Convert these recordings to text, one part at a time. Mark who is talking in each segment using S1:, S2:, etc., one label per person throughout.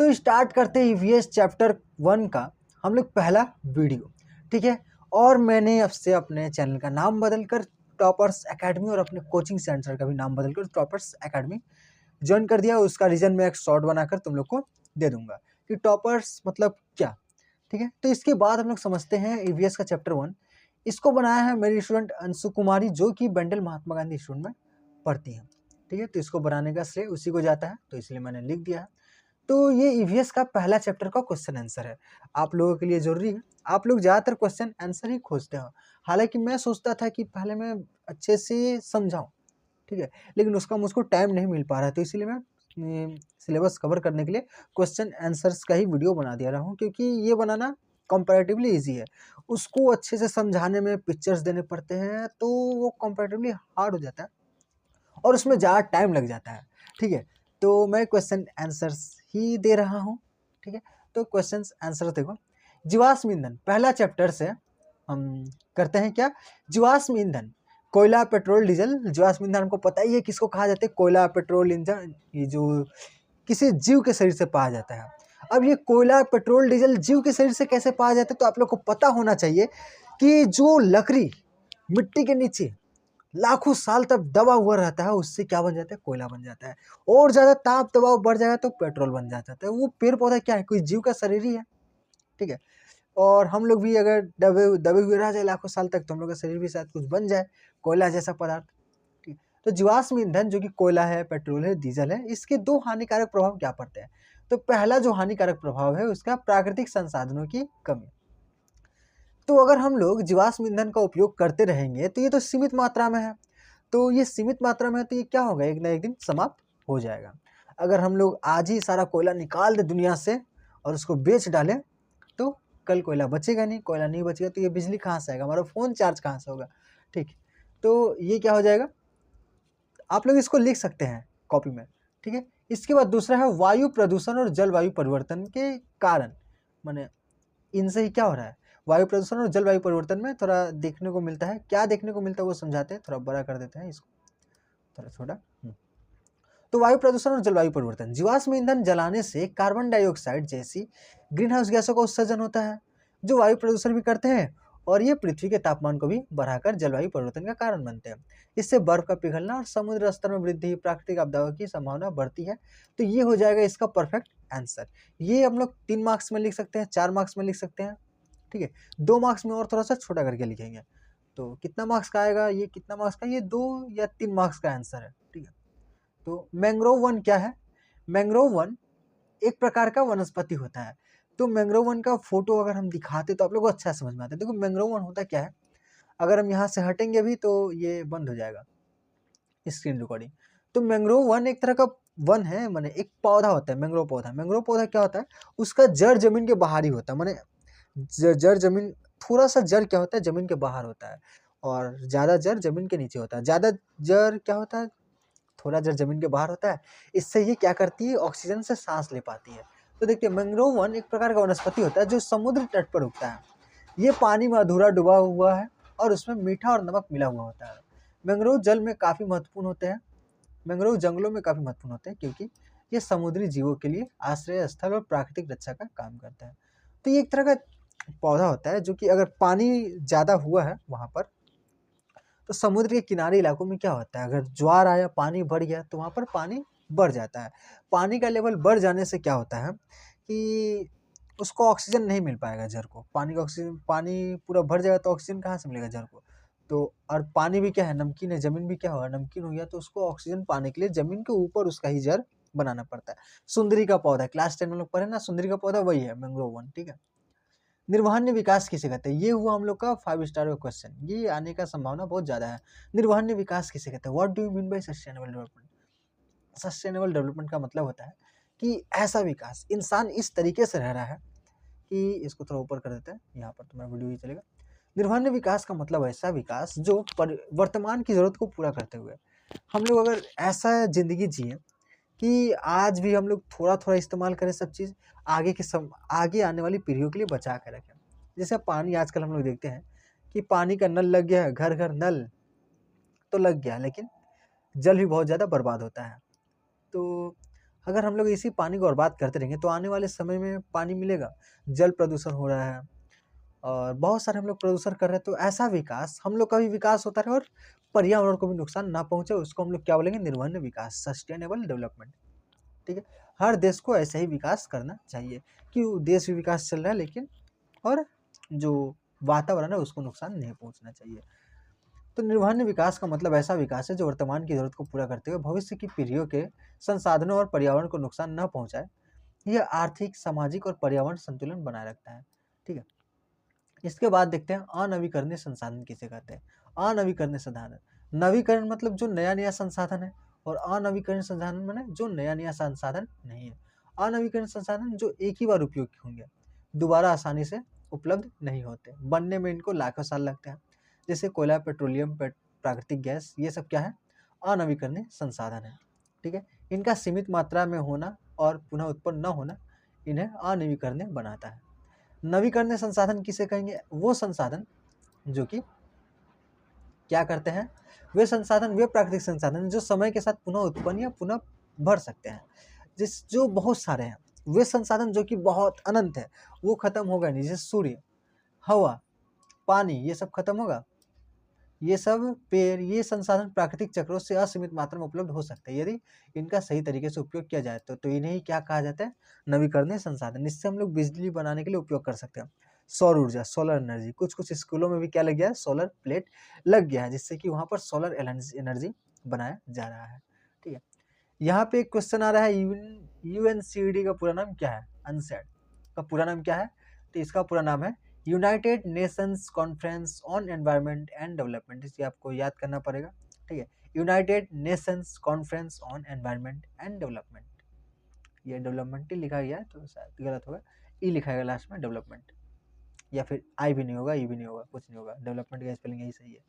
S1: तो स्टार्ट करते हैं ईवीएस चैप्टर 1 का हम लोग पहला वीडियो, ठीक है। और मैंने अब से अपने चैनल का नाम बदलकर टॉपर्स एकेडमी और अपने कोचिंग सेंटर का भी नाम बदलकर टॉपर्स एकेडमी ज्वाइन कर दिया। उसका रीजन मैं एक शॉर्ट बनाकर तुम लोग को दे दूंगा कि टॉपर्स मतलब क्या, ठीक है। तो इसके बाद हम लोग समझते हैं ईवीएस का चैप्टर 1। इसको बनाया है मेरी स्टूडेंट अंशु कुमारी, जो कि बेंडल महात्मा गांधी स्कूल में पढ़ती हैं, ठीक है। तो इसको बनाने का श्रेय उसी को जाता है, तो इसलिए मैंने लिख दिया है। तो ये ईवीएस का पहला चैप्टर का क्वेश्चन आंसर है, आप लोगों के लिए जरूरी है। आप लोग ज़्यादातर क्वेश्चन आंसर ही खोजते हो, हालांकि मैं सोचता था कि पहले मैं अच्छे से समझाऊं, ठीक है, लेकिन उसका मुझको टाइम नहीं मिल पा रहा है, तो इसीलिए मैं सिलेबस कवर करने के लिए क्वेश्चन आंसर्स का ही वीडियो बना दिया रहा हूँ, क्योंकि ये बनाना कंपैरेटिवली इजी है। उसको अच्छे से समझाने में पिक्चर्स देने पड़ते हैं, तो वो कंपैरेटिवली हार्ड हो जाता है और उसमें ज़्यादा टाइम लग जाता है, ठीक है। तो मैं क्वेश्चन आंसर्स ही दे रहा हूँ, ठीक है। तो क्वेश्चन आंसर देखो, जीवाश्म ईंधन पहला चैप्टर से हम करते हैं क्या, जीवाश्म ईंधन, कोयला पेट्रोल डीजल। जीवाश्म ईंधन हमको पता ही है किसको कहा जाता है, कोयला पेट्रोल ईंधन, ये जो किसी जीव के शरीर से पाया जाता है। अब ये कोयला पेट्रोल डीजल जीव के शरीर से कैसे पाया जाता है, तो आप लोग को पता होना चाहिए कि जो लकड़ी मिट्टी के नीचे लाखों साल तक दबा हुआ रहता है, उससे क्या बन जाता है, कोयला बन जाता है। और ज्यादा ताप दबाव बढ़ जाएगा तो पेट्रोल बन जाता है। वो पेड़ पौधा क्या है, कोई जीव का शरीर ही है, ठीक है। और हम लोग भी अगर दबे दबे हुए रह जाए लाखों साल तक, तो हम लोग का शरीर भी शायद कुछ बन जाए, कोयला जैसा पदार्थ, ठीक। तो जीवाश्म ईंधन जो कि कोयला है, पेट्रोल है, डीजल है, इसके दो हानिकारक प्रभाव क्या पड़ते हैं। तो पहला जो हानिकारक प्रभाव है उसका प्राकृतिक संसाधनों की कमी। तो अगर हम लोग जीवाश्म ईंधन का उपयोग करते रहेंगे तो ये तो सीमित मात्रा में है, तो ये सीमित मात्रा में है, तो ये क्या होगा, एक ना एक दिन समाप्त हो जाएगा। अगर हम लोग आज ही सारा कोयला निकाल दे दुनिया से और उसको बेच डालें, तो कल कोयला बचेगा नहीं, कोयला नहीं बचेगा तो ये बिजली कहाँ से आएगा, हमारा फ़ोन चार्ज कहाँ से होगा, ठीक। तो ये क्या हो जाएगा, आप लोग इसको लिख सकते हैं कॉपी में, ठीक है। इसके बाद दूसरा है वायु प्रदूषण और जलवायु परिवर्तन के कारण, माने इनसे ही क्या हो रहा है, वायु प्रदूषण और जलवायु परिवर्तन में थोड़ा देखने को मिलता है। क्या देखने को मिलता है वो समझाते हैं, थोड़ा बड़ा कर देते हैं इसको, थोड़ा छोटा। तो वायु प्रदूषण और जलवायु परिवर्तन, जीवाश्म ईंधन जलाने से कार्बन डाइऑक्साइड जैसी ग्रीन हाउस गैसों का उत्सर्जन होता है, जो वायु प्रदूषण भी करते हैं, और ये पृथ्वी के तापमान को भी बढ़ाकर जलवायु परिवर्तन का कारण बनते हैं। इससे बर्फ का पिघलना और समुद्र स्तर में वृद्धि, प्राकृतिक आपदाओं की संभावना बढ़ती है। तो ये हो जाएगा इसका परफेक्ट आंसर। ये हम लोग 3 मार्क्स में लिख सकते हैं, 4 मार्क्स में लिख सकते हैं, ठीक है। 2 मार्क्स में और थोड़ा सा छोटा करके लिखेंगे, तो कितना मार्क्स का आएगा, ये कितना मार्क्स का, ये 2 या 3 मार्क्स का आंसर है, ठीक है। तो मैंग्रोव वन क्या है, मैंग्रोव वन एक प्रकार का वनस्पति होता है। तो मैंग्रोव वन का फोटो अगर हम दिखाते तो आप लोगों को अच्छा समझ में आता है। देखो मैंग्रोव वन होता क्या है, अगर हम यहाँ से हटेंगे भी तो ये बंद हो जाएगा स्क्रीन रिकॉर्डिंग। तो मैंग्रोव वन एक तरह का वन है, माने एक पौधा होता है मैंग्रोव पौधा। मैंग्रोव पौधा क्या होता है, उसका जड़ जमीन के बाहर ही होता है, माने जड़ जमीन, थोड़ा सा जड़ क्या होता है जमीन के बाहर होता है, और ज़्यादा जड़ जमीन के नीचे होता है। ज़्यादा जड़ क्या होता है, थोड़ा जड़ जमीन के बाहर होता है। इससे ये क्या करती है, ऑक्सीजन से सांस ले पाती है। तो देखिए मैंग्रोव वन एक प्रकार का वनस्पति होता है जो समुद्र तट पर उगता है। ये पानी में अधूरा डूबा हुआ है और उसमें मीठा और नमक मिला हुआ होता है। मैंग्रोव जल में काफ़ी महत्वपूर्ण होते हैं, मैंग्रोव जंगलों में काफ़ी महत्वपूर्ण होते हैं, क्योंकि ये समुद्री जीवों के लिए आश्रय स्थल और प्राकृतिक रक्षा का काम करता है। तो ये एक तरह का पौधा होता है जो कि अगर पानी ज़्यादा हुआ है वहाँ पर, तो समुद्र के किनारे इलाकों में क्या होता है, अगर ज्वार आया, पानी बढ़ गया, तो वहाँ पर पानी बढ़ जाता है। पानी का लेवल बढ़ जाने से क्या होता है कि उसको ऑक्सीजन नहीं मिल पाएगा जड़ को, पानी का ऑक्सीजन, पानी पूरा भर जाएगा तो ऑक्सीजन कहाँ से मिलेगा जड़ को। तो और पानी भी क्या है, नमकीन है, जमीन भी क्या होगा, नमकीन हो गया, तो उसको ऑक्सीजन पाने के लिए जमीन के ऊपर उसका ही जड़ बनाना पड़ता है। सुंदरी का पौधा क्लास 10 में लोग पढ़े ना, सुंदरी का पौधा वही है मैंग्रोव वन, ठीक है। निर्वहन्य विकास किसे कहते हैं, ये हुआ हम लोग का 5 स्टार का क्वेश्चन, ये आने का संभावना बहुत ज़्यादा है। निर्वहन्य विकास किसे कहते हैं, what do you mean by sustainable development. Sustainable development का मतलब होता है कि ऐसा विकास, इंसान इस तरीके से रह रहा है कि, इसको थोड़ा ऊपर कर देते हैं, यहाँ पर तुम्हारा वीडियो ही चलेगा। निर्वहन्य विकास का मतलब ऐसा विकास जो वर्तमान की जरूरत को पूरा करते हुए, हम लोग अगर ऐसा जिंदगी जिए कि आज भी हम लोग थोड़ा थोड़ा इस्तेमाल करें सब चीज़, आगे आने वाली पीढ़ियों के लिए बचा के रखें। जैसे पानी आजकल हम लोग देखते हैं कि पानी का नल लग गया है, घर घर नल तो लग गया, लेकिन जल भी बहुत ज़्यादा बर्बाद होता है। तो अगर हम लोग इसी पानी को बर्बाद करते रहेंगे तो आने वाले समय में पानी मिलेगा, जल प्रदूषण हो रहा है और बहुत सारे हम लोग प्रदूषण कर रहे हैं। तो ऐसा विकास हम लोग का भी विकास होता रहे और पर्यावरण को भी नुकसान ना पहुंचे, उसको हम लोग क्या बोलेंगे, निर्वहन विकास, सस्टेनेबल डेवलपमेंट। ठीक है, हर देश को ऐसे ही विकास करना चाहिए कि देश भी विकास चल रहा है लेकिन और जो वातावरण है उसको नुकसान नहीं पहुंचना चाहिए। तो निर्वहन विकास का मतलब ऐसा विकास है जो वर्तमान की जरूरत को पूरा करते हुए भविष्य की पीढ़ियों के संसाधनों और पर्यावरण को नुकसान न पहुंचाए। यह आर्थिक, सामाजिक और पर्यावरण संतुलन बनाए रखता है। ठीक है, इसके बाद देखते हैं अनवीकरणीय संसाधन किसे कहते हैं। अनवीकरणीय संसाधन, नवीकरण मतलब जो नया नया संसाधन है और अनवीकरणीय संसाधन माने जो नया नया संसाधन नहीं है। अनवीकरणीय संसाधन जो एक ही बार उपयोग होंगे, दोबारा आसानी से उपलब्ध नहीं होते, बनने में इनको लाखों साल लगते हैं। जैसे कोयला, पेट्रोलियम, प्राकृतिक गैस, ये सब क्या है, अनवीकरणीय संसाधन है। ठीक है, इनका सीमित मात्रा में होना और पुनः उत्पन्न न होना इन्हें अनवीकरणीय बनाता है। नवीकरणीय संसाधन किसे कहेंगे, वो संसाधन जो कि क्या करते हैं, वे संसाधन, वे प्राकृतिक संसाधन जो समय के साथ पुनः उत्पन्न या पुनः भर सकते हैं, जो बहुत सारे हैं। वे संसाधन जो कि बहुत अनंत है, वो खत्म होगा नहीं, जैसे सूर्य, हवा, पानी, ये सब खत्म होगा। ये सब पेड़, ये संसाधन प्राकृतिक चक्रों से असीमित मात्रा में उपलब्ध हो सकते हैं यदि इनका सही तरीके से उपयोग किया जाए तो इन्हें ही क्या कहा जाता है, नवीकरणीय संसाधन। इससे हम लोग बिजली बनाने के लिए उपयोग कर सकते हैं। सौर ऊर्जा, सोलर एनर्जी, कुछ कुछ स्कूलों में भी क्या लग गया है, सोलर प्लेट लग गया है, जिससे कि वहाँ पर सोलर एनर्जी बनाया जा रहा है। ठीक है, यहाँ पे एक क्वेश्चन आ रहा है, यूएनसीडी का पूरा नाम क्या है, अनसेड का पूरा नाम क्या है, तो इसका पूरा नाम है United Nations conference on environment and development. इसे आपको याद करना पड़ेगा। ठीक है, United Nations conference on environment and development. ये डेवलपमेंट ही लिखा गया है तो शायद गलत होगा, ई लिखा गया लास्ट में, डेवलपमेंट, या फिर आई भी नहीं होगा, ई भी नहीं होगा, कुछ नहीं होगा, डेवलपमेंट का स्पेलिंग यही सही है।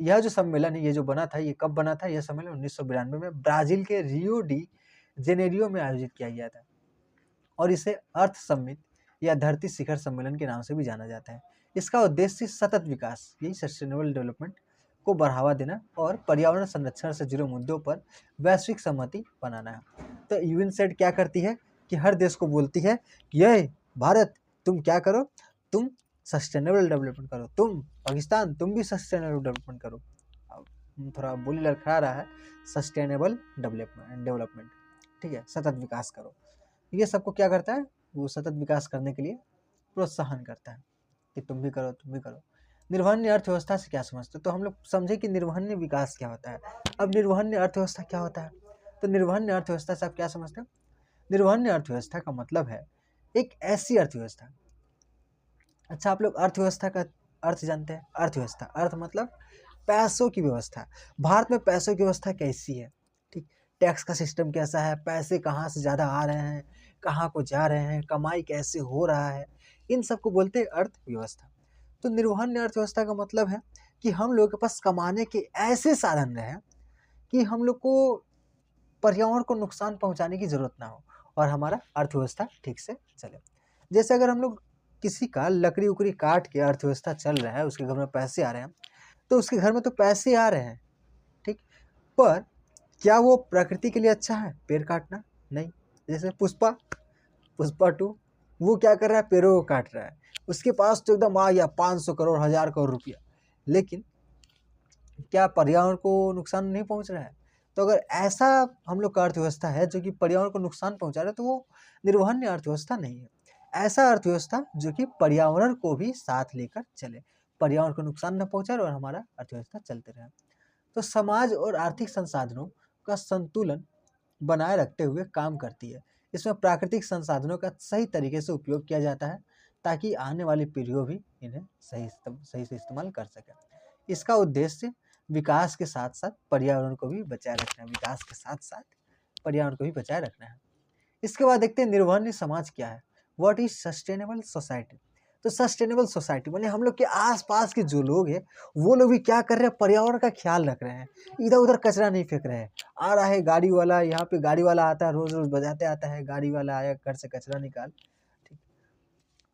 S1: यह जो सम्मेलन है, ये जो बना था, ये कब बना था, यह सम्मेलन 1992 में ब्राजील के रियो डी जेनेरियो में आयोजित किया गया था और इसे अर्थ समिट या धरती शिखर सम्मेलन के नाम से भी जाना जाता है। इसका उद्देश्य सतत विकास, यही सस्टेनेबल डेवलपमेंट को बढ़ावा देना और पर्यावरण संरक्षण से जुड़े मुद्दों पर वैश्विक सहमति बनाना है। तो यूएनसेड क्या करती है कि हर देश को बोलती है कि ये भारत, तुम क्या करो, तुम सस्टेनेबल डेवलपमेंट करो, तुम पाकिस्तान, तुम भी सस्टेनेबल डेवलपमेंट करो। अब थोड़ा बोली लड़खड़ा रहा है, सस्टेनेबल डेवलपमेंट। ठीक है, सतत विकास करो। ये सबको क्या करता है, वो सतत विकास करने के लिए प्रोत्साहन करता है कि तुम भी करो, तुम भी करो। निर्वहनीय अर्थव्यवस्था से क्या समझते हो, तो हम लोग समझे कि निर्वहनीय विकास क्या होता है। अब निर्वहनीय अर्थव्यवस्था क्या होता है, तो निर्वहनीय अर्थव्यवस्था से आप क्या समझते हो, निर्वहनीय अर्थव्यवस्था का मतलब है एक ऐसी अर्थव्यवस्था। अच्छा, आप लोग अर्थव्यवस्था का अर्थ जानते हैं, अर्थव्यवस्था, अर्थ मतलब पैसों की व्यवस्था। भारत में पैसों की व्यवस्था कैसी है, ठीक, टैक्स का सिस्टम कैसा है, पैसे कहाँ से ज़्यादा आ रहे हैं, कहाँ को जा रहे हैं, कमाई कैसे हो रहा है, इन सबको बोलते हैं अर्थव्यवस्था। तो निर्वहनीय अर्थव्यवस्था का मतलब है कि हम लोग के पास कमाने के ऐसे साधन रहे कि हम लोग को पर्यावरण को नुकसान पहुंचाने की जरूरत ना हो और हमारा अर्थव्यवस्था ठीक से चले। जैसे अगर हम लोग किसी का लकड़ी उकड़ी काट के अर्थव्यवस्था चल रहा है, उसके घर में पैसे आ रहे हैं, तो उसके घर में तो पैसे आ रहे हैं, ठीक, पर क्या वो प्रकृति के लिए अच्छा है पेड़ काटना, नहीं। जैसे पुष्पा, पुष्पा 2, वो क्या कर रहा है, पेड़ों को काट रहा है, उसके पास तो एकदम आ गया 500 करोड़, 1000 करोड़ रुपया, लेकिन क्या पर्यावरण को नुकसान नहीं पहुंच रहा है। तो अगर ऐसा हम लोग का अर्थव्यवस्था है जो कि पर्यावरण को नुकसान पहुंचा रहा है, तो वो निर्वहनीय अर्थव्यवस्था नहीं है। ऐसा अर्थव्यवस्था जो कि पर्यावरण को भी साथ लेकर चले, पर्यावरण को नुकसान न पहुंचाए और हमारा अर्थव्यवस्था चलते रहे। तो समाज और आर्थिक संसाधनों का संतुलन बनाए रखते हुए काम करती है। इसमें प्राकृतिक संसाधनों का सही तरीके से उपयोग किया जाता है ताकि आने वाली पीढ़ियों भी इन्हें सही से इस्तेमाल कर सके। इसका उद्देश्य विकास के साथ साथ पर्यावरण को भी बचाए रखना है, विकास के साथ साथ पर्यावरण को भी बचाए रखना है। इसके बाद देखते हैं निर्वहनीय समाज क्या है, व्हाट इज सस्टेनेबल सोसाइटी। तो सस्टेनेबल सोसाइटी माने हम लोग के आसपास के जो लोग हैं वो लोग भी क्या कर रहे हैं, पर्यावरण का ख्याल रख रहे हैं, इधर उधर कचरा नहीं फेंक रहे हैं। आ रहा है गाड़ी वाला, यहाँ पे गाड़ी वाला आता है, रोज रोज बजाते आता है, गाड़ी वाला आया घर से कचरा निकाल, ठीक।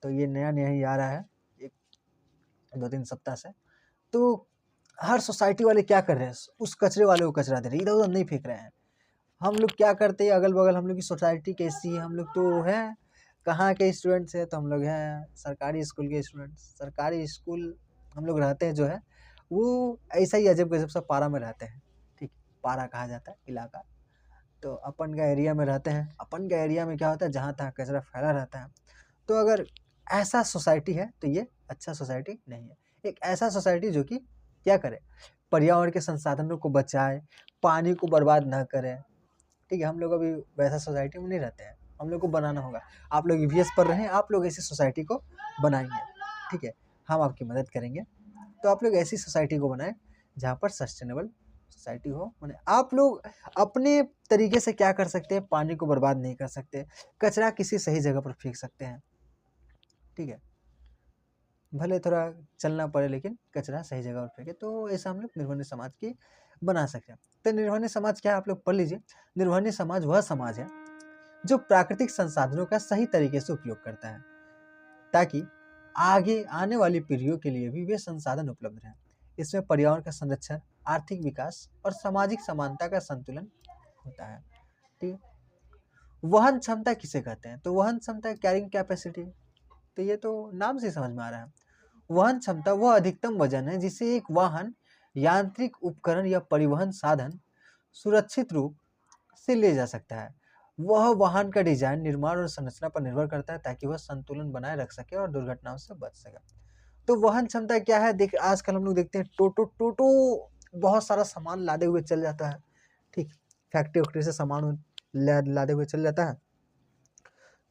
S1: तो ये नया नया ही आ रहा है, एक 2-3 सप्ताह से। तो हर सोसाइटी वाले क्या कर रहे हैं, उस कचरे वाले को कचरा दे रहे हैं, इधर उधर नहीं फेंक रहे हैं। हम लोग क्या करते हैं, अगल बगल हम लोग की सोसाइटी कैसी है, हम लोग तो हैं कहाँ के स्टूडेंट्स हैं, तो हम लोग हैं सरकारी स्कूल के स्टूडेंट्स। सरकारी स्कूल हम लोग रहते हैं जो है वो ऐसा ही अजब गजब सा पारा में रहते हैं, ठीक। पारा कहा जाता है इलाका। तो अपन का एरिया में रहते हैं, अपन का एरिया में क्या होता है, जहाँ तहाँ कचरा फैला रहता है। तो अगर ऐसा सोसाइटी है तो ये अच्छा सोसाइटी नहीं है। एक ऐसा सोसाइटी जो कि क्या करे, पर्यावरण के संसाधनों को बचाए, पानी को बर्बाद ना करे, ठीक है। हम लोग अभी वैसा सोसाइटी में नहीं रहते हैं, हम लोग को बनाना होगा। आप लोग ईवीएस पढ़ रहे हैं, आप लोग ऐसी सोसाइटी को बनाएंगे, ठीक है। हम आपकी मदद करेंगे। तो आप लोग ऐसी सोसाइटी को बनाएं जहाँ पर सस्टेनेबल सोसाइटी हो। मैंने आप लोग अपने तरीके से क्या कर सकते हैं, पानी को बर्बाद नहीं कर सकते, कचरा किसी सही जगह पर फेंक सकते हैं, ठीक है। भले थोड़ा चलना पड़े लेकिन कचरा सही जगह पर फेंके। तो ऐसा हम लोग निर्वहनी समाज की बना सकते हैं। तो निर्वहनी समाज क्या है, आप लोग पढ़ लीजिए। निर्वहनी समाज वह समाज है जो प्राकृतिक संसाधनों का सही तरीके से उपयोग करता है, ताकि आगे आने वाली पीढ़ियों के लिए भी वे संसाधन उपलब्ध रहें। इसमें पर्यावरण का संरक्षण, आर्थिक विकास और सामाजिक समानता का संतुलन होता है, ठीक है। वहन क्षमता किसे कहते हैं, तो वहन क्षमता कैरिंग कैपेसिटी, तो ये तो नाम से समझ में आ रहा है। वहन क्षमता वह अधिकतम वजन है जिसे एक वाहन, यांत्रिक उपकरण या परिवहन साधन सुरक्षित रूप से ले जा सकता है। वह वाहन का डिजाइन, निर्माण और संरचना पर निर्भर करता है ताकि वह संतुलन बनाए रख सके और दुर्घटनाओं से बच सके। तो वहन क्षमता क्या है, देख आजकल हम लोग देखते हैं टोटो टोटो बहुत सारा सामान लादे हुए चल जाता है, ठीक। फैक्ट्री वैक्ट्री से सामान लादे हुए चल जाता है।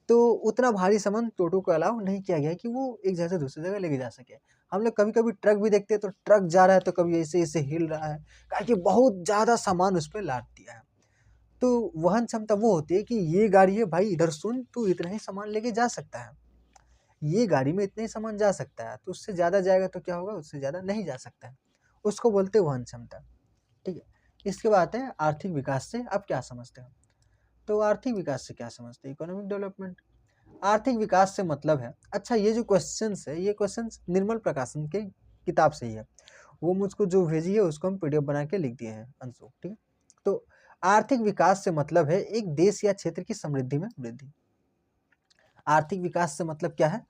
S1: तो उतना भारी सामान टोटो को अलाउ नहीं किया गया है कि वो एक जगह से दूसरी जगह लेके जा सके। हम लोग कभी कभी ट्रक भी देखते हैं, तो ट्रक जा रहा है तो कभी ऐसे ऐसे हिल रहा है, कि बहुत ज़्यादा सामान उस पर लाद दिया है। तो वहन क्षमता वो होती है कि ये गाड़ी है भाई, इधर सुन, तू इतना ही सामान लेके जा सकता है, ये गाड़ी में इतना ही सामान जा सकता है, तो उससे ज़्यादा जाएगा तो क्या होगा, उससे ज़्यादा नहीं जा सकता है। उसको बोलते हैं वहन क्षमता, ठीक है। इसके बाद आते हैं आर्थिक विकास से आप क्या समझते हो। तो आर्थिक विकास से क्या समझते हैं, इकोनॉमिक डेवलपमेंट। आर्थिक विकास से मतलब है, अच्छा ये जो क्वेश्चंस है, ये क्वेश्चंस निर्मल प्रकाशन के किताब से ही है, वो मुझको जो भेजी है उसको हम पीडीएफ बना के लिख दिए हैं अंशु, ठीक है। तो आर्थिक विकास से मतलब है एक देश या क्षेत्र की समृद्धि में वृद्धि। आर्थिक विकास से मतलब क्या है,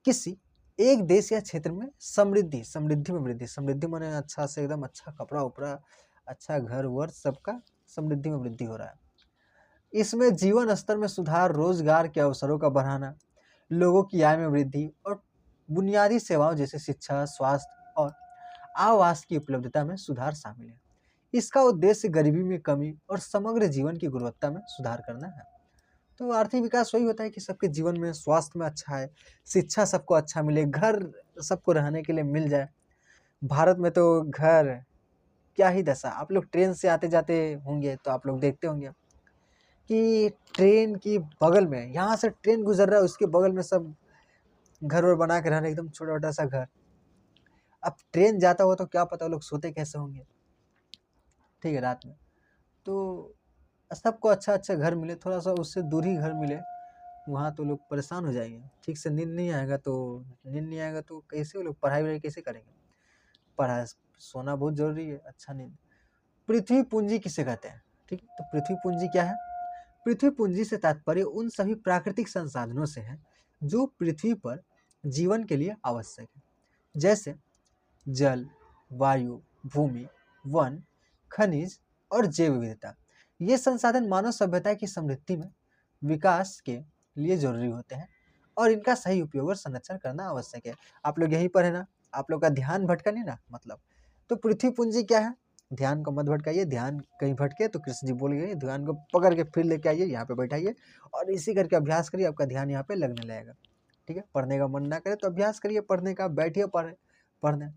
S1: किसी एक देश या क्षेत्र में समृद्धि, समृद्धि में वृद्धि। समृद्धि माने अच्छा से एकदम अच्छा कपड़ा उपड़ा, अच्छा घर वर, सबका समृद्धि में वृद्धि हो रहा है। इसमें जीवन स्तर में सुधार, रोजगार के अवसरों का बढ़ाना, लोगों की आय में वृद्धि और बुनियादी सेवाओं जैसे शिक्षा, स्वास्थ्य और आवास की उपलब्धता में सुधार शामिल है। इसका उद्देश्य गरीबी में कमी और समग्र जीवन की गुणवत्ता में सुधार करना है। तो आर्थिक विकास वही होता है कि सबके जीवन में, स्वास्थ्य में अच्छा है, शिक्षा सबको अच्छा मिले, घर सबको रहने के लिए मिल जाए। भारत में तो घर क्या ही दशा, आप लोग ट्रेन से आते जाते होंगे तो आप लोग देखते होंगे कि ट्रेन की बगल में, यहाँ से ट्रेन गुजर रहा है, उसके बगल में सब घर वर बना के रहना, एकदम छोटा छोटा सा घर। अब ट्रेन जाता हुआ तो क्या पता वो लोग सोते कैसे होंगे, ठीक है, रात में। तो सबको अच्छा अच्छा घर मिले, थोड़ा सा उससे दूर ही घर मिले, वहाँ तो लोग परेशान हो जाएंगे। ठीक से नींद नहीं आएगा तो, कैसे वो लोग पढ़ाई वढ़ाई कैसे करेंगे। पढ़ा सोना बहुत जरूरी है, अच्छा नींद। पृथ्वी पूंजी किसे कहते हैं, ठीक। तो पृथ्वी पूंजी क्या है, पृथ्वी पूंजी से तात्पर्य उन सभी प्राकृतिक संसाधनों से है जो पृथ्वी पर जीवन के लिए आवश्यक है, जैसे जल, वायु, भूमि, वन, खनिज और जैव विविधता। ये संसाधन मानव सभ्यता की समृद्धि में विकास के लिए जरूरी होते हैं और इनका सही उपयोग और संरक्षण करना आवश्यक है। आप लोग यही पढ़े ना, आप लोग का ध्यान भटका नहीं ना, मतलब। तो पृथ्वी पूंजी क्या है, ध्यान को मत भटकाइए, ध्यान कहीं भटके तो कृष्ण जी बोल गए, ध्यान को पकड़ के फिर लेके आइए, यहाँ पे बैठाइए और इसी करके अभ्यास करिए, आपका ध्यान यहाँ पे लगने लगेगा, ठीक है। पढ़ने का मन ना करे तो अभ्यास करिए पढ़ने का, बैठिए पढ़ने।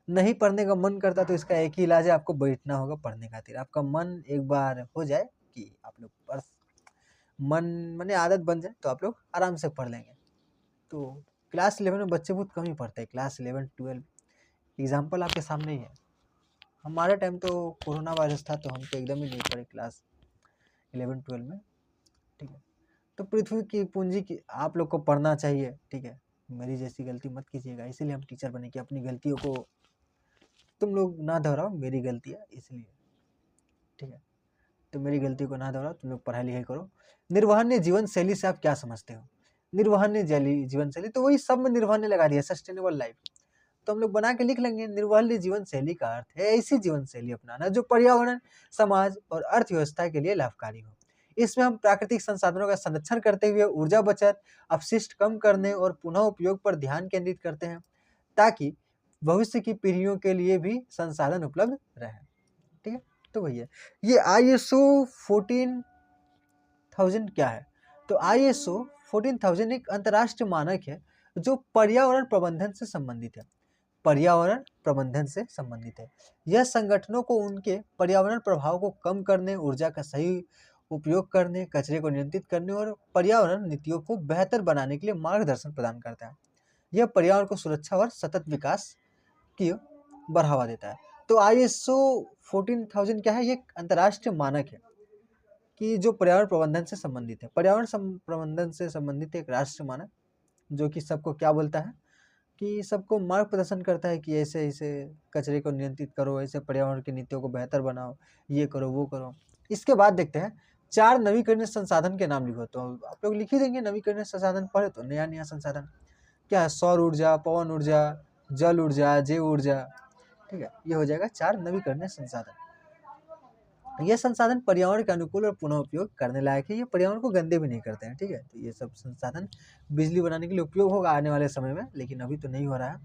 S1: नहीं पढ़ने का मन करता तो इसका एक ही इलाज है, आपको बैठना होगा पढ़ने खातिर। आपका मन एक बार हो जाए कि आप लोग पढ़, मन माने आदत बन जाए तो आप लोग आराम से पढ़ लेंगे। तो क्लास 11 में बच्चे बहुत कम ही पढ़ते हैं, क्लास 11 12 एग्जाम्पल आपके सामने ही है। हमारे टाइम तो कोरोना वायरस था तो हम तो एकदम ही नहीं पढ़े क्लास 11 12 में, ठीक है। तो पृथ्वी की पूंजी की आप लोग को पढ़ना चाहिए, ठीक है। मेरी जैसी गलती मत कीजिएगा, इसीलिए हम टीचर बने कि अपनी गलतियों को तुम लोग ना दोहराओ, मेरी गलती है इसलिए, ठीक है। तो मेरी गलती को ना दोहराओ, तुम लोग पढ़ाई लिखाई करो। निर्वहनीय जीवन शैली से आप क्या समझते हो? निर्वहनीय जीवन शैली, तो वही सब में निर्वहनीय लगा दिया, सस्टेनेबल लाइफ। तो हम लोग बना के लिख लेंगे, निर्वहनीय जीवन शैली का अर्थ है ऐसी जीवन शैली अपनाना जो पर्यावरण, समाज और अर्थव्यवस्था के लिए लाभकारी हो। इसमें हम प्राकृतिक संसाधनों का संरक्षण करते हुए ऊर्जा बचत, अपशिष्ट कम करने और पुनः उपयोग पर ध्यान केंद्रित करते हैं, ताकि भविष्य की पीढ़ियों के लिए भी संसाधन उपलब्ध रहे। ठीक है, तो वही है। ये ISO 14,000 क्या है? तो ISO 14,000 एक अंतर्राष्ट्रीय मानक है जो पर्यावरण प्रबंधन से संबंधित है। पर्यावरण प्रबंधन से संबंधित है। यह संगठनों को उनके पर्यावरण प्रभाव को कम करने, ऊर्जा का सही उपयोग करने, कचरे को नियंत्रित करने और पर्यावरण नीतियों को बेहतर बनाने के लिए मार्गदर्शन प्रदान करता है। यह पर्यावरण को सुरक्षा और सतत विकास की बढ़ावा देता है। तो ISO 14,000 क्या है? ये एक अंतर्राष्ट्रीय मानक है कि जो पर्यावरण प्रबंधन से संबंधित है। पर्यावरण प्रबंधन से संबंधित एक राष्ट्रीय मानक जो कि सबको क्या बोलता है कि सबको मार्ग प्रदर्शन करता है कि ऐसे ऐसे कचरे को नियंत्रित करो, ऐसे पर्यावरण की नीतियों को बेहतर बनाओ, ये करो वो करो। इसके बाद देखते हैं 4 नवीकरणीय संसाधन के नाम लिखो। तो आप लोग लिख ही देंगे, नवीकरणीय संसाधन पढ़े तो नया नया संसाधन क्या है? सौर ऊर्जा, पवन ऊर्जा, जल ऊर्जा, जैव ऊर्जा। ठीक है, ये हो जाएगा 4 नवीकरणीय संसाधन। ये संसाधन पर्यावरण के अनुकूल और पुनः उपयोग करने लायक है। ये पर्यावरण को गंदे भी नहीं करते हैं। ठीक है, तो ये सब संसाधन बिजली बनाने के लिए उपयोग होगा आने वाले समय में, लेकिन अभी तो नहीं हो रहा है।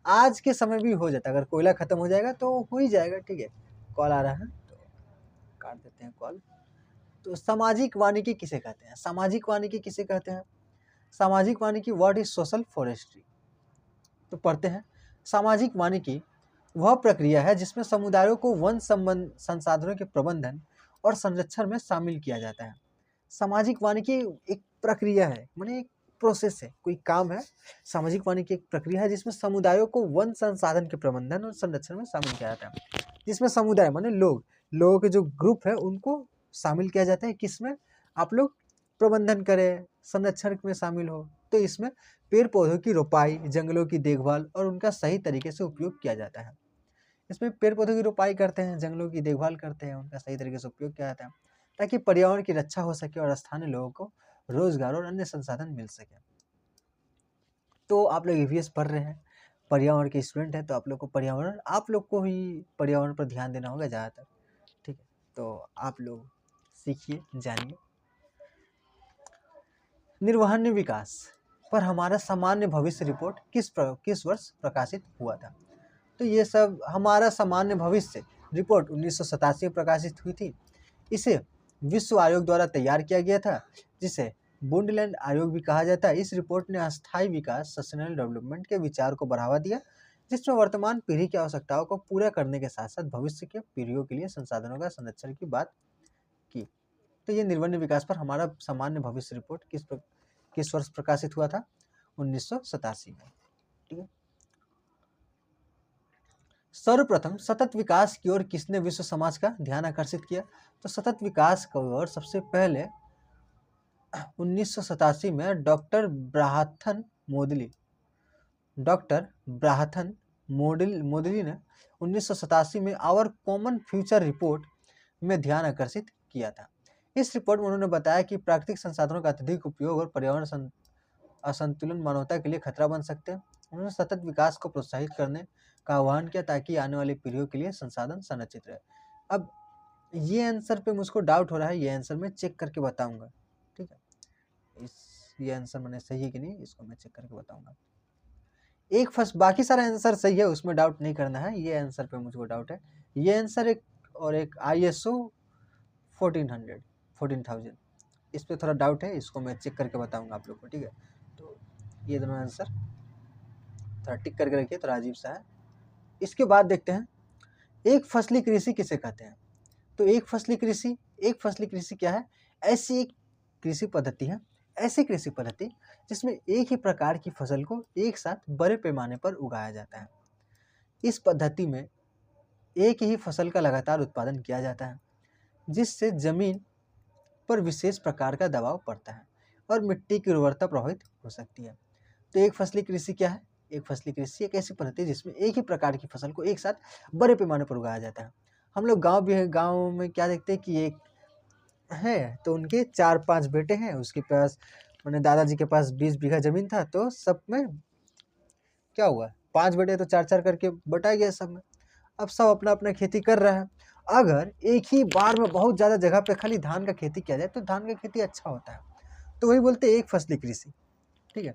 S1: आज के समय भी हो जाता है, अगर कोयला खत्म हो जाएगा तो हो ही जाएगा। ठीक है, कॉल आ रहा है तो काट देते हैं कॉल। तो सामाजिक वानिकी किसे कहते हैं? सामाजिक वानिकी किसे कहते हैं? सामाजिक वानिकी, व्हाट इज सोशल फॉरेस्ट्री? तो पढ़ते हैं। सामाजिक वानिकी वह प्रक्रिया है जिसमें समुदायों को वन संसाधनों के प्रबंधन और संरक्षण में शामिल किया जाता है। सामाजिक वानिकी एक प्रक्रिया है, माने एक प्रोसेस है, कोई काम है। सामाजिक वानिकी एक प्रक्रिया है जिसमें समुदायों को वन संसाधन के प्रबंधन और संरक्षण में शामिल किया जाता है। जिसमें समुदाय माने लोगों के जो ग्रुप है उनको शामिल किया जाता है। किसमें? आप लोग प्रबंधन करें, संरक्षण में शामिल हो। तो इसमें पेड़ पौधों की रोपाई, जंगलों की देखभाल और उनका सही तरीके से उपयोग किया जाता है। इसमें पेड़ पौधों की रोपाई करते हैं, जंगलों की देखभाल करते हैं, उनका सही तरीके से उपयोग किया जाता है ताकि पर्यावरण की रक्षा हो सके और स्थानीय लोगों को रोजगार और अन्य संसाधन मिल सके। तो आप लोग EVS पढ़ रहे हैं, पर्यावरण के स्टूडेंट हैं, तो आप लोग को ही पर्यावरण पर ध्यान देना होगा ज़्यादातर। ठीक है, तो आप लोग सीखिए, जानिए। निर्वहनीय विकास पर हमारा सामान्य भविष्य रिपोर्ट किस वर्ष प्रकाशित हुआ था? तो ये सब हमारा सामान्य भविष्य रिपोर्ट 1987 में प्रकाशित हुई थी। इसे विश्व आयोग द्वारा तैयार किया गया था, जिसे बुंडलैंड आयोग भी कहा जाता है। इस रिपोर्ट ने अस्थायी विकास, सस्टेनेबल डेवलपमेंट के विचार को बढ़ावा दिया, जिसमें वर्तमान पीढ़ी की आवश्यकताओं को पूरा करने के साथ साथ भविष्य के पीढ़ियों के लिए संसाधनों का संरक्षण की बात की। तो ये निर्वहनीय विकास पर हमारा सामान्य भविष्य रिपोर्ट किस वर्ष प्रकाशित हुआ था? 1987 में। ठीक है। सर्वप्रथम सतत विकास की ओर किसने विश्व समाज का ध्यान आकर्षित किया? तो सतत विकास की ओर सबसे पहले 1987 में डॉक्टर ब्राहथन मोडली ने 1987 में आवर कॉमन फ्यूचर रिपोर्ट में ध्यान आकर्षित किया था। इस रिपोर्ट में उन्होंने बताया कि प्राकृतिक संसाधनों का अत्यधिक उपयोग और पर्यावरण असंतुलन मानवता के लिए खतरा बन सकते हैं। उन्होंने सतत विकास को प्रोत्साहित करने का आह्वान किया ताकि आने वाली पीढ़ियों के लिए संसाधन संरक्षित रहे। अब ये आंसर पे मुझको डाउट हो रहा है, ये आंसर मैं चेक करके बताऊंगा। ठीक है, ये आंसर मैंने सही है कि नहीं, इसको मैं चेक करके बताऊंगा। एक फर्स्ट, बाकी सारा आंसर सही है, उसमें डाउट नहीं करना है। ये आंसर पे मुझको डाउट है। ये आंसर एक ISO 14,000 इस पे थोड़ा डाउट है, इसको मैं चेक करके बताऊंगा आप लोग को। ठीक है, तो ये दोनों आंसर थोड़ा टिक करके रखिए, थोड़ा अजीब सा है। इसके बाद देखते हैं एक फसली कृषि किसे कहते हैं? तो एक फसली कृषि क्या है? ऐसी एक कृषि पद्धति है, ऐसी कृषि पद्धति जिसमें एक ही प्रकार की फसल को एक साथ बड़े पैमाने पर उगाया जाता है। इस पद्धति में एक ही फसल का लगातार उत्पादन किया जाता है, जिससे जमीन पर विशेष प्रकार का दबाव पड़ता है और मिट्टी की उर्वरता प्रभावित हो सकती है। तो एक फसली कृषि क्या है? एक फसली कृषि एक ऐसी पद्धति है जिसमें एक ही प्रकार की फसल को एक साथ बड़े पैमाने पर उगाया जाता है। हम लोग गांव में क्या देखते हैं कि एक हैं, तो उनके 4-5 बेटे हैं। उसके पास मैंने दादाजी के पास 20 बीघा ज़मीन था, तो सब में क्या हुआ, 5 बेटे तो 4-4 करके बँटा गया सब में। अब सब अपना-अपना खेती कर रहा है। अगर एक ही बार में बहुत ज़्यादा जगह पे खाली धान का खेती किया जाए, तो धान का खेती अच्छा होता है। तो वही बोलते हैं एक फसली कृषि, ठीक है?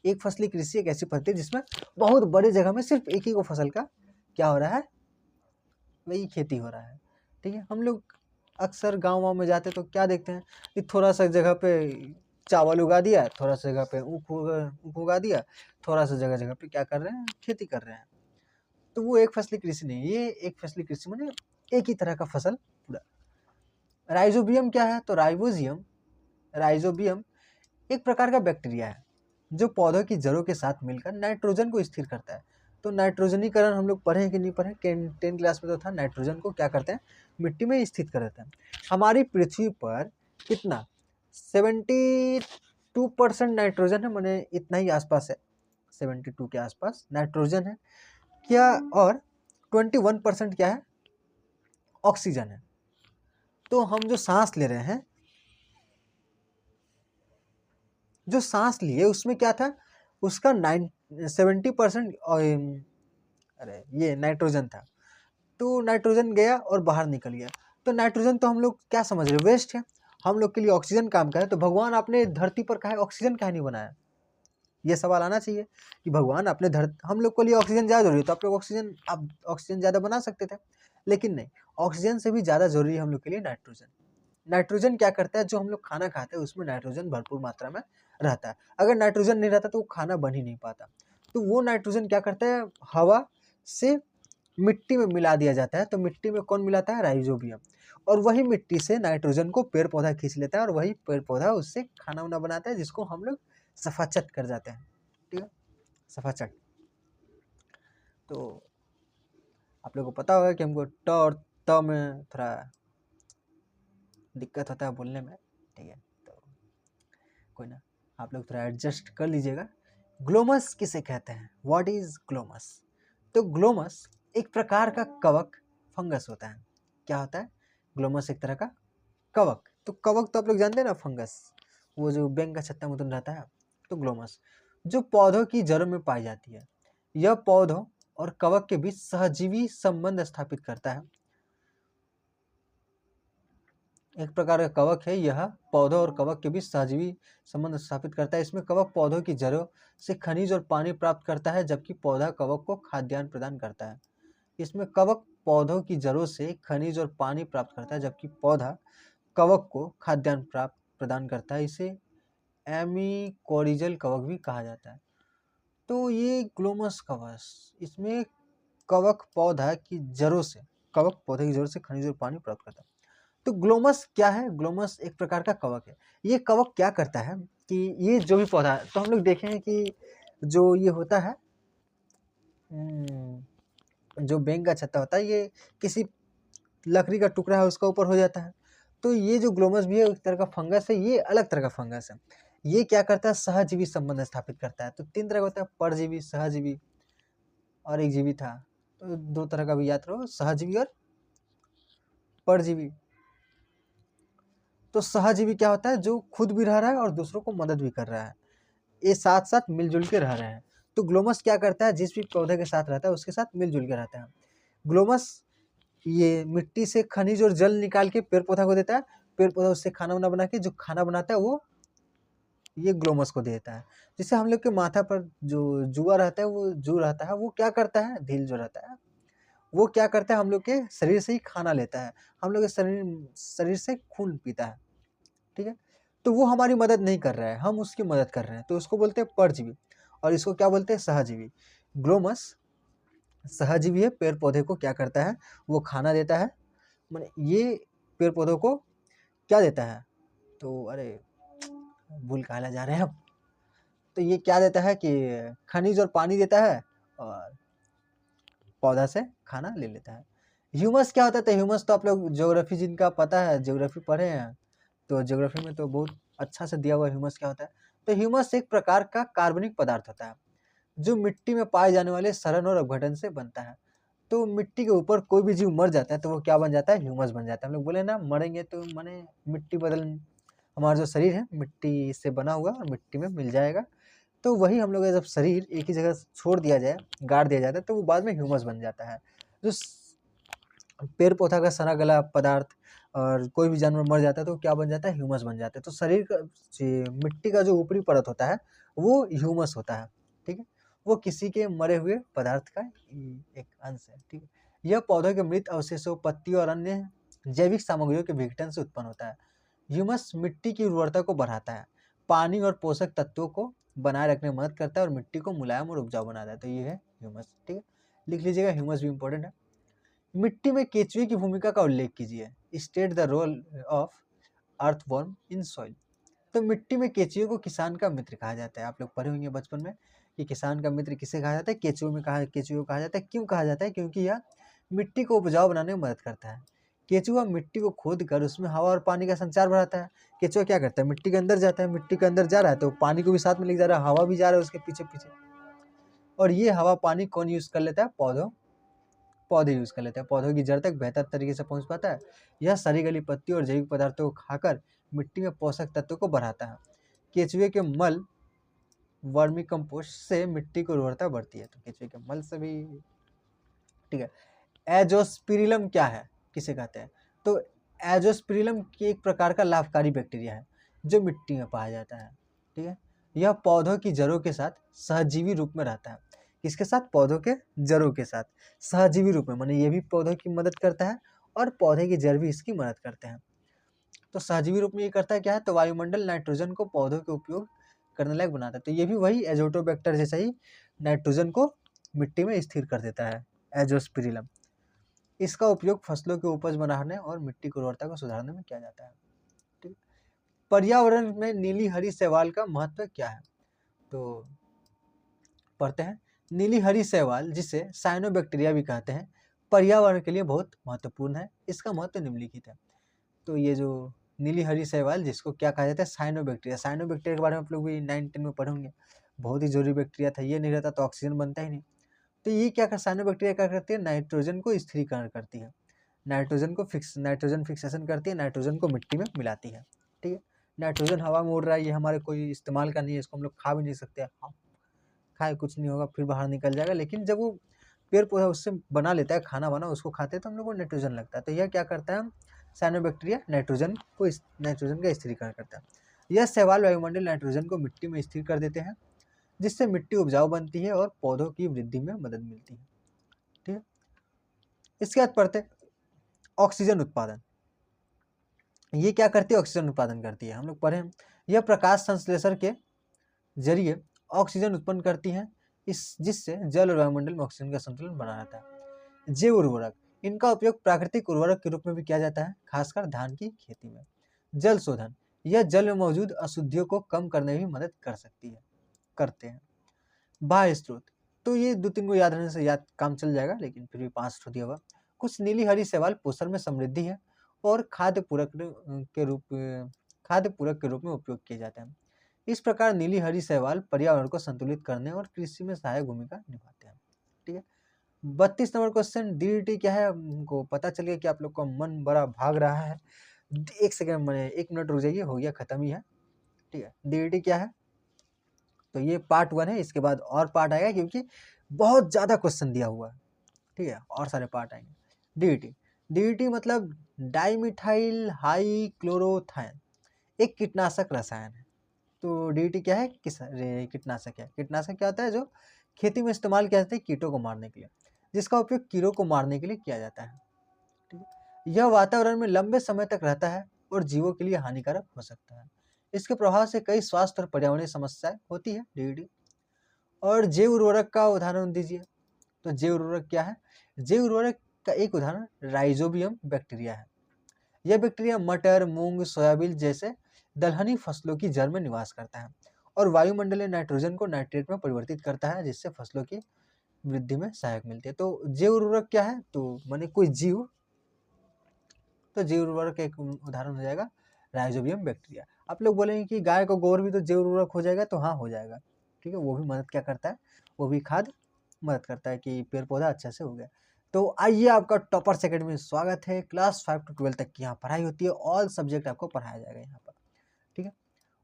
S1: एक फसली कृषि एक ऐसी पद्धति है जिसमें बहुत बड़ी जगह में सिर्फ एक ही को फसल का क्या हो रहा है, वही खेती हो रहा है, ठीक है? हम लोग अक्सर गाँव-वाँव में जाते तो क्या देखते हैं कि थोड़ा-सा जगह पे चावल उगा दिया, थोड़ा-सा जगह पे ऊख उगा दिया, थोड़ा-सा जगह-जगह पे क्या कर रहे हैं, खेती कर रहे हैं। तो वो एक फसली कृषि नहीं है, ये एक फसली कृषि माने एक ही तरह का फसल पूरा। राइज़ोबियम क्या है? तो राइज़ोबियम एक प्रकार का बैक्टीरिया है, जो पौधों की जड़ों के साथ मिलकर नाइट्रोजन को स्थिर करता है। तो नाइट्रोजनीकरण हम लोग पढ़े हैं कि नहीं पढ़े? 10 क्लास में तो था, नाइट्रोजन को क्या करते हैं? मिट्टी में स्थित कर देते हैं। हमारी पृथ्वी पर कितना 72% नाइट्रोजन है, माने इतना ही आसपास है, 72 के आसपास नाइट्रोजन है क्या, और 21% क्या है? ऑक्सीजन है। तो हम जो सांस ले रहे हैं, जो सांस लिए उसमें क्या था, उसका 70% अरे ये नाइट्रोजन था। तो नाइट्रोजन गया और बाहर निकल गया। तो नाइट्रोजन तो हम लोग क्या समझ रहे हैं, वेस्ट है। हम लोग के लिए ऑक्सीजन काम का है। तो भगवान आपने धरती पर काहे ऑक्सीजन काहे नहीं बनाया? ये सवाल आना चाहिए कि भगवान आपने हम लोग के लिए ऑक्सीजन ज़्यादा जरूरी है, तो आप लोग आप ऑक्सीजन ज़्यादा बना सकते थे, लेकिन नहीं। ऑक्सीजन से भी ज़्यादा जरूरी है हम लोग के लिए नाइट्रोजन। नाइट्रोजन क्या करता है, जो हम लोग खाना खाते हैं उसमें नाइट्रोजन भरपूर मात्रा में रहता है। अगर नाइट्रोजन नहीं रहता तो वो खाना बन ही नहीं पाता। तो वो नाइट्रोजन क्या करता है, हवा से मिट्टी में मिला दिया जाता है। तो मिट्टी में कौन मिलाता है? राइजोबियम। और वही मिट्टी से नाइट्रोजन को पेड़ पौधा खींच लेता है, और वही पेड़ पौधा उससे खाना वाना बनाता है, जिसको हम लोग सफाचट कर जाते हैं, ठीक है? सफाचट। तो आप लोगों को पता होगा कि हमको ट और त में थोड़ा दिक्कत होता है बोलने में, ठीक है? तो कोई ना, आप लोग थोड़ा एडजस्ट कर लीजिएगा। ग्लोमस किसे कहते हैं? What is Glomus? तो ग्लोमस एक प्रकार का कवक फंगस होता है। क्या होता है? ग्लोमस एक तरह का कवक। तो कवक तो आप लोग जानते हैं ना, फंगस, वो जो बैंक का छत्ता मुतन रहता है। तो ग्लोमस जो पौधों की जड़ों में पाई जाती है, यह पौधों और कवक के बीच सहजीवी संबंध स्थापित करता है। एक प्रकार का कवक है, यह पौधों और कवक के बीच सहजीवी संबंध स्थापित करता है। इसमें कवक पौधों की जड़ों से खनिज और पानी प्राप्त करता है, जबकि पौधा कवक को खाद्यान्न प्रदान करता है। इसमें कवक पौधों की जड़ों से खनिज और पानी प्राप्त करता है, जबकि पौधा कवक को खाद्यान्न प्राप्त प्रदान करता है। इसे एमिकोरिजल कवक भी कहा जाता है। तो ये ग्लोमस कवक, इसमें कवक पौधा की जड़ों से कवक पौधे की जड़ों से खनिज और पानी प्राप्त करता है। तो ग्लोमस क्या है? ग्लोमस एक प्रकार का कवक है। ये कवक क्या करता है कि ये जो भी पौधा, तो हम लोग देखे हैं कि जो ये होता है, जो बेंग का छत्ता होता है, ये किसी लकड़ी का टुकड़ा है उसका ऊपर हो जाता है। तो ये जो ग्लोमस भी है एक तरह का फंगस है, ये अलग तरह का फंगस है। ये क्या करता है? सहजीवी संबंध स्थापित करता है। तो 3 तरह का होता है, परजीवी, सहजीवी और एक जीवी था। तो 2 तरह का भी याद रहो, सहजीवी और परजीवी। तो सहजीवी क्या होता है? जो खुद भी रह रहा है और दूसरों को मदद भी कर रहा है। ये साथ साथ मिलजुल के रह रहे हैं। तो ग्लोमस क्या करता है? जिस भी पौधे के साथ रहता है उसके साथ मिलजुल के रहता है। ग्लोमस ये मिट्टी से खनिज और जल निकाल के पेड़ पौधा को देता है। पेड़ पौधा उससे खाना वाना बना के जो खाना बनाता है वो ये ग्लोमस को देता है। जैसे हम लोग के माथा पर जो जुआ रहता है, वो जू रहता है, वो क्या करता है? धील जो रहता है वो क्या करता है? हम लोग के शरीर से ही खाना लेता है, हम लोग के शरीर से खून पीता है, ठीक है? तो वो हमारी मदद नहीं कर रहा है, हम उसकी मदद कर रहे हैं, तो उसको बोलते हैं परजीवी। और इसको क्या बोलते हैं? सहजीवी। ग्लोमस सहजीवी है, पेड़ पौधे को क्या करता है? वो खाना देता है। माने ये पेड़ पौधों को क्या देता है? तो अरे भूल कहाँ जा रहे हैं हम। तो ये क्या देता है कि खनिज और पानी देता है, और पौधा से खाना ले लेता है। ह्यूमस क्या होता है? तो ह्यूमस तो आप लोग ज्योग्राफी जिनका पता है, ज्योग्राफी पढ़े हैं, तो ज्योग्राफी में तो बहुत अच्छा से दिया हुआ ह्यूमस क्या होता है। तो ह्यूमस एक प्रकार का कार्बनिक पदार्थ होता है, जो मिट्टी में पाए जाने वाले सड़न और अपघटन से बनता है। तो मिट्टी के ऊपर कोई भी जीव मर जाता है तो वो क्या बन जाता है, ह्यूमस बन जाता है। हम लोग बोले ना मरेंगे तो माने मिट्टी बदल, हमारा जो शरीर है मिट्टी से बना हुआ और मिट्टी में मिल जाएगा। तो वही हम लोग का जब शरीर एक ही जगह छोड़ दिया जाए, गाड़ दिया जाता है, तो वो बाद में ह्यूमस बन जाता है। जो पेड़ पौधा का सड़ा गला पदार्थ और कोई भी जानवर मर जाता है तो क्या बन जाता है, ह्यूमस बन जाता है। तो शरीर का मिट्टी का जो ऊपरी परत होता है वो ह्यूमस होता है, ठीक है। वो किसी के मरे हुए पदार्थ का एक अंश है, ठीक है। यह पौधों के मृत अवशेषों, पत्तियों और अन्य जैविक सामग्रियों के विघटन से उत्पन्न होता है। ह्यूमस मिट्टी की उर्वरता को बढ़ाता है, पानी और पोषक तत्वों को बनाए रखने में मदद करता है और मिट्टी को मुलायम और उपजाऊ बनाता है। तो ये है ह्यूमस, ठीक है। लिख लीजिएगा, ह्यूमस भी इंपॉर्टेंट है। मिट्टी में केचुए की भूमिका का उल्लेख कीजिए। State the role of earthworm in soil. तो मिट्टी में केचुए को किसान का मित्र कहा जाता है। आप लोग पढ़े होंगे बचपन में कि किसान का मित्र किसे कहा जाता है, केचुए में केचुए को कहा जाता है। क्यों कहा जाता है, क्योंकि यह मिट्टी को उपजाऊ बनाने में मदद करता है। केचुआ मिट्टी को खोद कर उसमें हवा और पानी का संचार बढ़ाता है। केचुआ क्या करता है, मिट्टी के अंदर जाता है, मिट्टी के अंदर जा रहा है तो पानी को भी साथ में लेके जा रहा है, हवा भी जा रहा है उसके पीछे पीछे। और ये हवा पानी कौन यूज कर लेता है, पौधे यूज कर लेते हैं। पौधों की जड़ तक बेहतर तरीके से पहुंच पाता है। यह सड़ी गली पत्ती और जैविक पदार्थों को खाकर मिट्टी में पोषक तत्वों को बढ़ाता है। केचुए के मल, वर्मी कंपोस्ट से मिट्टी की उर्वरता बढ़ती है। तो केचुए के मल से भी, ठीक है। एजोस्पिरिलम क्या है, किसे कहते हैं, तो एजोस्पिरिलम की एक प्रकार का लाभकारी बैक्टीरिया है जो मिट्टी में पाया जाता है, ठीक है। यह पौधों की जड़ों के साथ सहजीवी रूप में रहता है। किसके साथ, पौधों के जड़ों के साथ सहजीवी रूप में, माने ये भी पौधों की मदद करता है और पौधे की जड़ भी इसकी मदद करते हैं। तो सहजीवी रूप में ये करता है क्या है, तो वायुमंडल नाइट्रोजन को पौधों के उपयोग करने लायक बनाता है। तो ये भी वही एजोटोबैक्टर जैसा ही नाइट्रोजन को मिट्टी में स्थिर कर देता है, एजोस्पिरिलम। इसका उपयोग फसलों की उपज बढ़ाने और मिट्टी की उर्वरता को सुधारने में किया जाता है, ठीक। पर्यावरण में नीली हरी शैवाल का महत्व क्या है, तो पढ़ते हैं। नीली हरी शैवाल, जिसे साइनोबैक्टीरिया भी कहते हैं, पर्यावरण के लिए बहुत महत्वपूर्ण है। इसका महत्व निम्नलिखित है। तो ये जो नीली हरी शैवाल, जिसको क्या कहा जाता है, साइनोबैक्टीरिया। साइनोबैक्टीरिया के बारे में आप लोग भी 9-10 में पढ़े होंगे। बहुत ही जरूरी बैक्टीरिया था, ये नहीं रहता तो ऑक्सीजन बनता ही नहीं। तो ये क्या कर, साइनोबैक्टीरिया क्या करती है, नाइट्रोजन को स्थिरीकरण करती है, नाइट्रोजन फिक्सेशन करती है, नाइट्रोजन को मिट्टी में मिलाती है, ठीक है। नाइट्रोजन हवा में उड़ रहा है, ये हमारे कोई इस्तेमाल का नहीं है, इसको हम लोग खा भी नहीं सकते। हाँ, खाए कुछ नहीं होगा, फिर बाहर निकल जाएगा। लेकिन जब वो पेड़ पौधा उससे बना लेता है खाना वाना, उसको खाते हैं तो हम लोग को नाइट्रोजन लगता है। तो यह क्या करता है, साइनोबैक्टीरिया नाइट्रोजन का स्थिरीकरण करता है। यह शैवाल वायुमंडल नाइट्रोजन को मिट्टी में स्थिर कर देते हैं, जिससे मिट्टी उपजाऊ बनती है और पौधों की वृद्धि में मदद मिलती है, ठीक है। इसके बाद पढ़ते ऑक्सीजन उत्पादन। ये क्या करती है, ऑक्सीजन उत्पादन करती है। हम लोग पढ़े, यह प्रकाश संश्लेषण के जरिए ऑक्सीजन उत्पन्न करती है, इस जिससे जल और वायुमंडल में ऑक्सीजन का संतुलन बना रहता है। जैव उर्वरक, इनका उपयोग प्राकृतिक उर्वरक के रूप में भी किया जाता है, खासकर धान की खेती में। जल शोधन, यह जल में मौजूद अशुद्धियों को कम करने में भी मदद करते हैं। बाह्य स्रोत, तो ये 2-3 को याद रहने से याद काम चल जाएगा, लेकिन फिर भी 5 स्रोत दिया हुआ। कुछ नीली हरी शैवाल पोषण में समृद्धि है और खाद्य पूरक के रूप में उपयोग किए जाते हैं। इस प्रकार नीली हरी शैवाल पर्यावरण को संतुलित करने और कृषि में सहायक भूमिका निभाते हैं, ठीक है। 32 नंबर क्वेश्चन, डीडीटी क्या है, हमको पता चल गया कि आप लोग का मन बड़ा भाग रहा है। 1 सेकंड में 1 मिनट रुक जाइए, हो गया, खत्म ही है, ठीक है। डीडीटी क्या है, तो ये पार्ट 1 है, इसके बाद और पार्ट आएगा क्योंकि बहुत ज़्यादा क्वेश्चन दिया हुआ है, ठीक है, और सारे पार्ट आएंगे। डीडीटी, डीडीटी मतलब डाइमिथाइल हाई क्लोरोथाइन, एक कीटनाशक रसायन है। तो डीडीटी क्या है, कीटनाशक है। कीटनाशक क्या होता है, जो खेती में इस्तेमाल किया जाता है कीटों को मारने के लिए, जिसका उपयोग कीड़ों को मारने के लिए किया जाता है, ठीक है। यह वातावरण में लंबे समय तक रहता है और जीवों के लिए हानिकारक हो सकता है। इसके प्रभाव से कई स्वास्थ्य और पर्यावरणीय समस्याएं होती है डीडीटी। और जैव उर्वरक का उदाहरण दीजिए। तो जैव उर्वरक क्या है, जैव उर्वरक का एक उदाहरण राइजोबियम बैक्टीरिया है। यह बैक्टीरिया मटर, मूंग, सोयाबीन जैसे दलहनी फसलों की जड़ में निवास करता है और वायुमंडलीय नाइट्रोजन को नाइट्रेट में परिवर्तित करता है, जिससे फसलों की वृद्धि में सहायक मिलती है। तो जैव उर्वरक क्या है, तो माने कोई जीव, तो जैव उर्वरक एक उदाहरण हो जाएगा राइजोबियम बैक्टीरिया। आप लोग बोलेंगे कि गाय का गोबर भी तो जैव उर्वरक हो जाएगा, तो हाँ हो जाएगा, ठीक है। वो भी मदद क्या करता है, वो भी खाद मदद करता है कि पेड़ पौधा अच्छे से हो गया। तो आइए, आपका टॉपर्स एकेडमी में स्वागत है। क्लास 5 to 12 तक की यहाँ पढ़ाई होती है। ऑल सब्जेक्ट आपको पढ़ाया जाएगा यहाँ पर, ठीक है।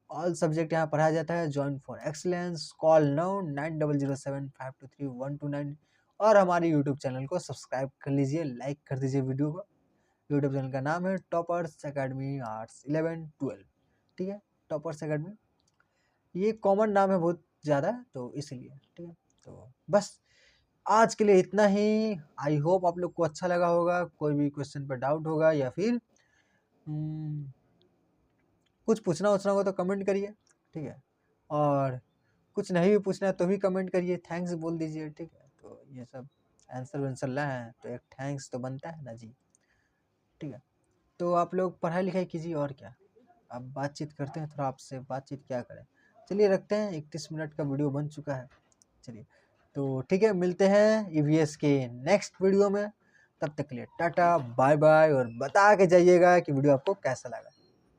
S1: ऑल सब्जेक्ट यहाँ पढ़ाया जाता है। Join for excellence, call now 9007523129 और हमारे यूट्यूब चैनल को सब्सक्राइब कर लीजिए, लाइक कर दीजिए वीडियो को। यूट्यूब चैनल का नाम है टॉपर्स एकेडमी आर्ट्स 11-12, ठीक है। टॉपर्स एकेडमी ये कॉमन नाम है बहुत ज़्यादा, तो इसलिए, ठीक है। तो बस आज के लिए इतना ही। आई होप आप लोग को अच्छा लगा होगा। कोई भी क्वेश्चन पर डाउट होगा या फिर कुछ पूछना उछना होगा तो कमेंट करिए, ठीक है। और कुछ नहीं भी पूछना है तो भी कमेंट करिए, थैंक्स बोल दीजिए, ठीक है। तो ये सब आंसर वांसर लाए हैं तो एक थैंक्स तो बनता है ना जी, ठीक है। तो आप लोग पढ़ाई लिखाई कीजिए और क्या। अब बातचीत करते हैं, थोड़ा आपसे बातचीत क्या करें। चलिए रखते हैं, 31 मिनट का वीडियो बन चुका है। चलिए तो ठीक है, मिलते हैं ईवीएस के नेक्स्ट वीडियो में। तब तक के लिए टाटा बाय बाय, और बता के जाइएगा कि वीडियो आपको कैसा लगा।